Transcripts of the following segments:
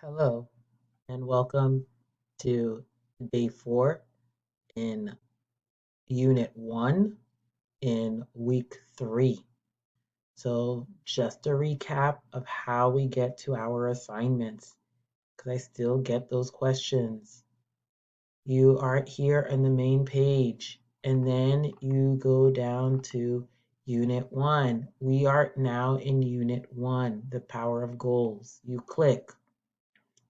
Hello, and welcome to day 4 in Unit 1 in week 3. So, just a recap of how we get to our assignments, because I still get those questions. You are here on the main page, and then you go down to Unit 1. We are now in Unit 1, the power of goals. You click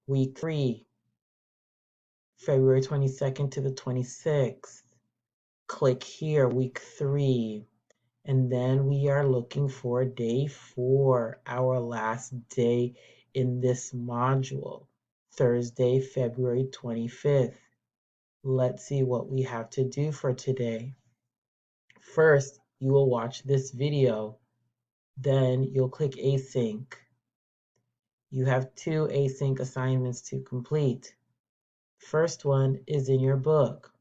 week 3. February 22nd to the 26th. Click here, week 3. And then we are looking for day 4, our last day in this module, Thursday, February 25th. Let's see what we have to do for today. First, you will watch this video. Then you'll click async. You have 2 async assignments to complete. First one is in your book.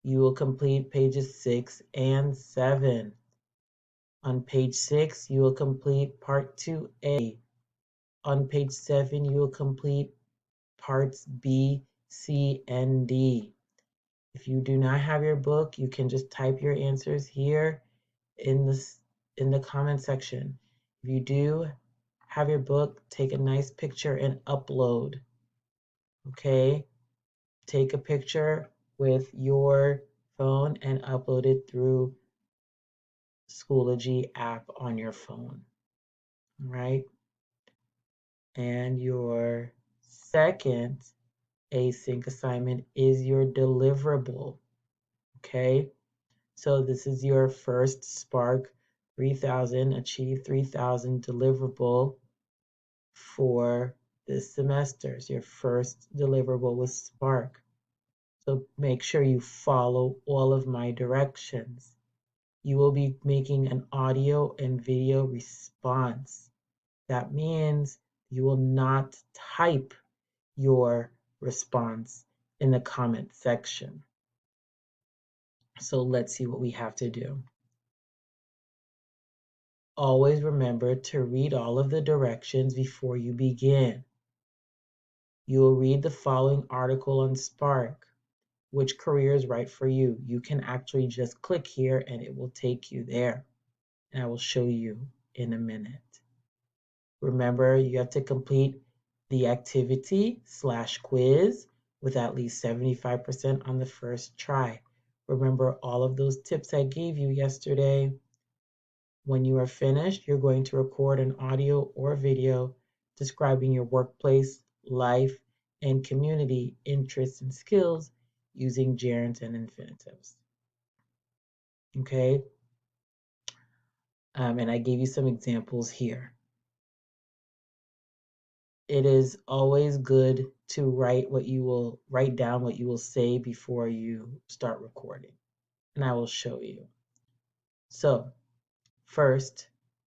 You will complete pages 6 and 7. On page 6, you will complete part 2A. On page 7, you will complete parts B, C, and D. If you do not have your book, you can just type your answers here in the comment section. If you do have your book, take a nice picture and upload. Okay? Take a picture with your phone and upload it through Schoology app on your phone, right? And your second async assignment is your deliverable, okay? So this is your first Spark 3000, Achieve 3000 deliverable for this semester. It's your first deliverable with Spark. So make sure you follow all of my directions. You will be making an audio and video response. That means you will not type your response in the comment section. So let's see what we have to do. Always remember to read all of the directions before you begin. You will read the following article on Spark. Which career is right for you? You can actually just click here and it will take you there. And I will show you in a minute. Remember, you have to complete the activity/quiz with at least 75% on the first try. Remember all of those tips I gave you yesterday. When you are finished, you're going to record an audio or video describing your workplace, life, and community interests and skills using gerunds and infinitives. Okay? And I gave you some examples here. It is always good to write down what you will say before you start recording. And I will show you. So first,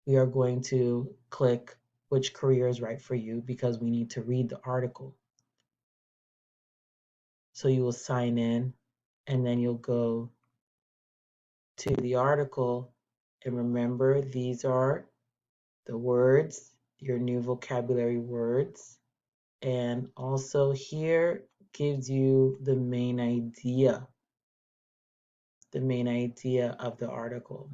we are going to click which career is right for you because we need to read the article. So you will sign in and then you'll go to the article. And remember, these are the words, your new vocabulary words. And also here gives you the main idea of the article.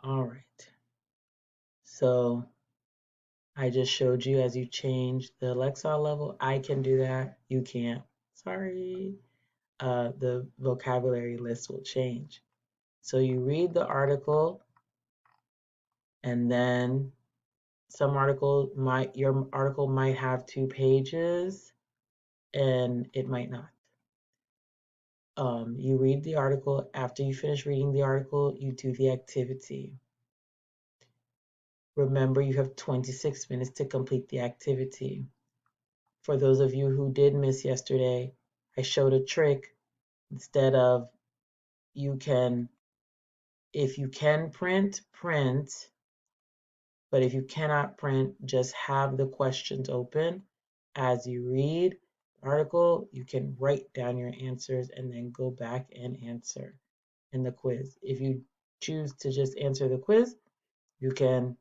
All right. So I just showed you as you change the Lexile level. I can do that. You can't. Sorry. The vocabulary list will change. So you read the article and then your article might have 2 pages and it might not. You read the article. After you finish reading the article, you do the activity. Remember, you have 26 minutes to complete the activity. For those of you who did miss yesterday, I showed a trick. Instead of if you can print, but if you cannot print, just have the questions open. As you read the article, you can write down your answers and then go back and answer in the quiz. If you choose to just answer the quiz, you can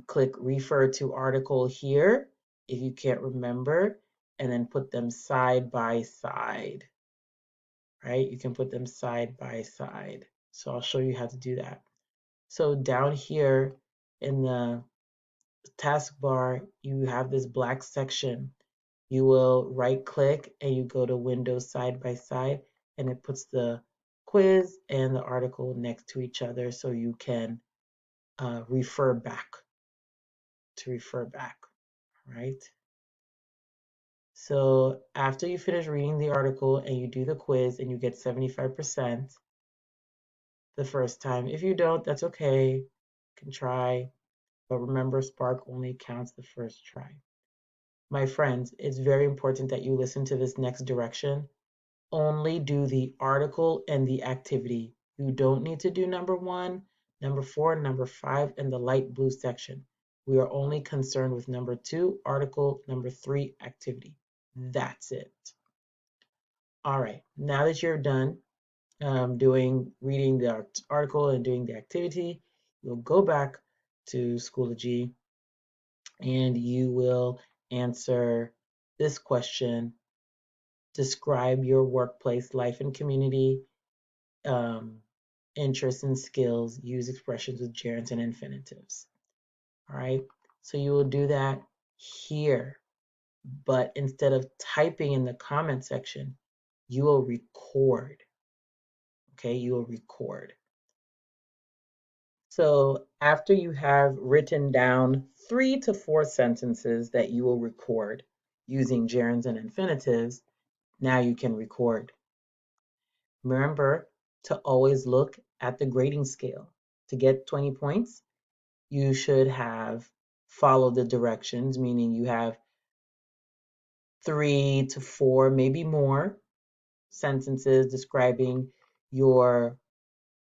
Click refer to article here if you can't remember, and then put them side by side, right? You can put them side by side. So I'll show you how to do that. So down here in the taskbar, you have this black section. You will right click and you go to Windows side by side, and it puts the quiz and the article next to each other so you can refer back right? So after you finish reading the article and you do the quiz and you get 75% the first time, if you don't, that's okay. You can try, but remember, Spark only counts the first try. My friends, it's very important that you listen to this next direction. Only do the article and the activity. You don't need to do number 1, number 4, number 5, and the light blue section. We are only concerned with number 2, article, number 3, activity. That's it. All right, now that you're done reading the article and doing the activity, you'll go back to Schoology and you will answer this question. Describe your workplace life and community um, interests and skills. Use expressions with gerunds and infinitives. All right, so you will do that here, but instead of typing in the comment section, you will record. Okay, you will record. So after you have written down 3 to 4 sentences that you will record using gerunds and infinitives, now you can record. Remember to always look at the grading scale. To get 20 points, you should have followed the directions, meaning you have 3 to 4, maybe more sentences describing your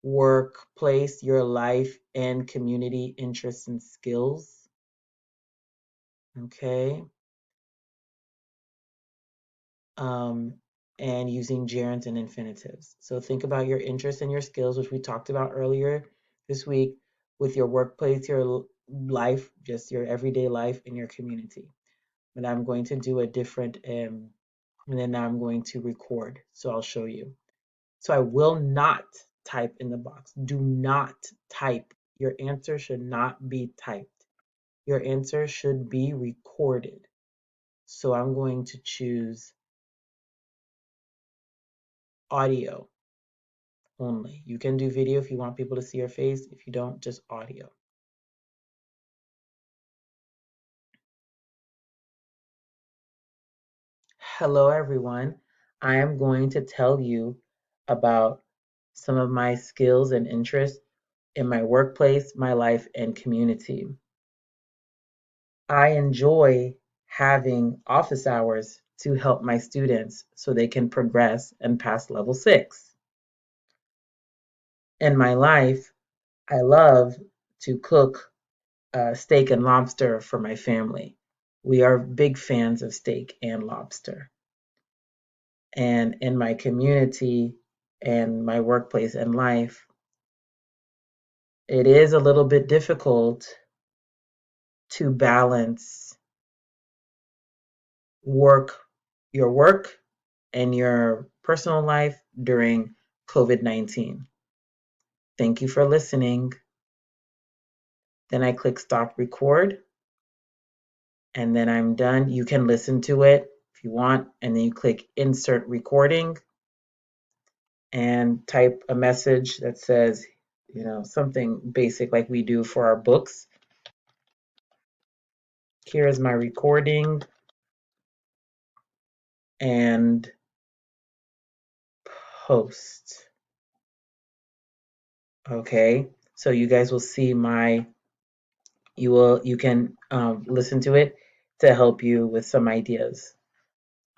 workplace, your life, and community interests and skills. Okay. Um, and using gerunds and infinitives. So think about your interests and your skills, which we talked about earlier this week, with your workplace, your life, just your everyday life in your community. But I'm going to do a different, and then I'm going to record. So I'll show you. So I will not type in the box. Do not type. Your answer should not be typed. Your answer should be recorded. So I'm going to choose audio only. You can do video if you want people to see your face. If you don't, just audio. Hello, everyone. I am going to tell you about some of my skills and interests in my workplace, my life, and community. I enjoy having office hours to help my students so they can progress and pass level 6. In my life, I love to cook steak and lobster for my family. We are big fans of steak and lobster. And in my community and my workplace and life, it is a little bit difficult to balance work, your work and your personal life during COVID-19. Thank you for listening. Then I click stop record, and then I'm done. You can listen to it if you want, and then you click insert recording and type a message that says, something basic like we do for our books. Here is my recording, and post. Okay, so you guys will see you can listen to it to help you with some ideas.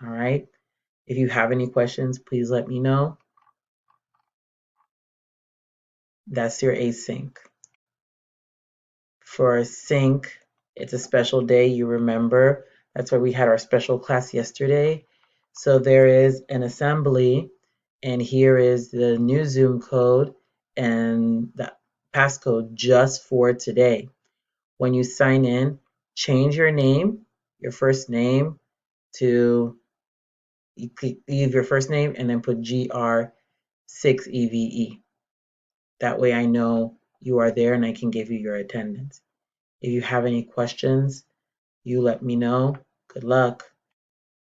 All right. If you have any questions, please let me know. That's your async. For sync, it's a special day. You remember that's why we had our special class yesterday. So there is an assembly, and here is the new Zoom code and the passcode just for today. when you sign in, change your name, your first name to leave your first name and then put GR6EVE. That way I know you are there and I can give you your attendance. If you have any questions, you let me know. Good luck.